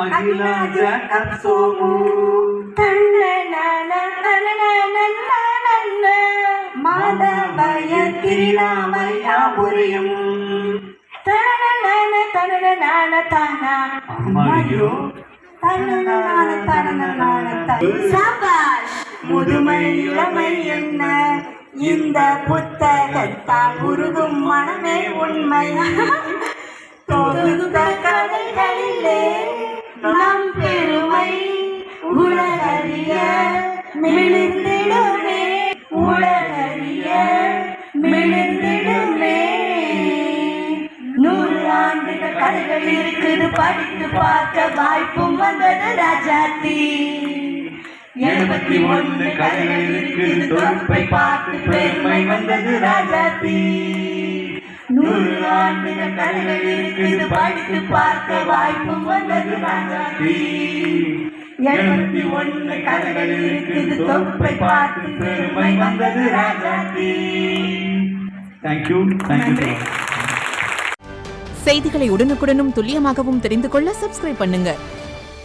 அகிலாஜ கற்சோமு மாதவய கிரிலாமையா புரியும் முதுமை இளமை என்ன இந்த புத்தகத்தால் உருகும் மனமே உண்மை தொகுத்த கதைகளிலே நம் பெருமை உலகறிய மிளிர்ந்திடுமே உலகறிய மிளிர்ந்திடுமே 100 ஆண்டுகள் கதைகள் இருக்குது படித்து பார்க்க வாய்ப்பும் வந்தது ராஜாத்தி 71 கதைகள் இருக்குது தொகுப்பை பார்த்து பெருமை வந்தது ராஜாத்தி 100 ஆண்டுகள் கதைகள் இருக்குது படித்து பார்க்க வாய்ப்பும் வந்தது ராஜாத்தி 71 கதைகள் இருக்குது தொகுப்பை பார்த்து பெருமை வந்தது ராஜாத்தி. தேங்க்யூ. செய்திகளை உடனுக்குடனும் துல்லியமாகவும் தெரிந்து கொள்ள சப்ஸ்கிரைப் பண்ணுங்க.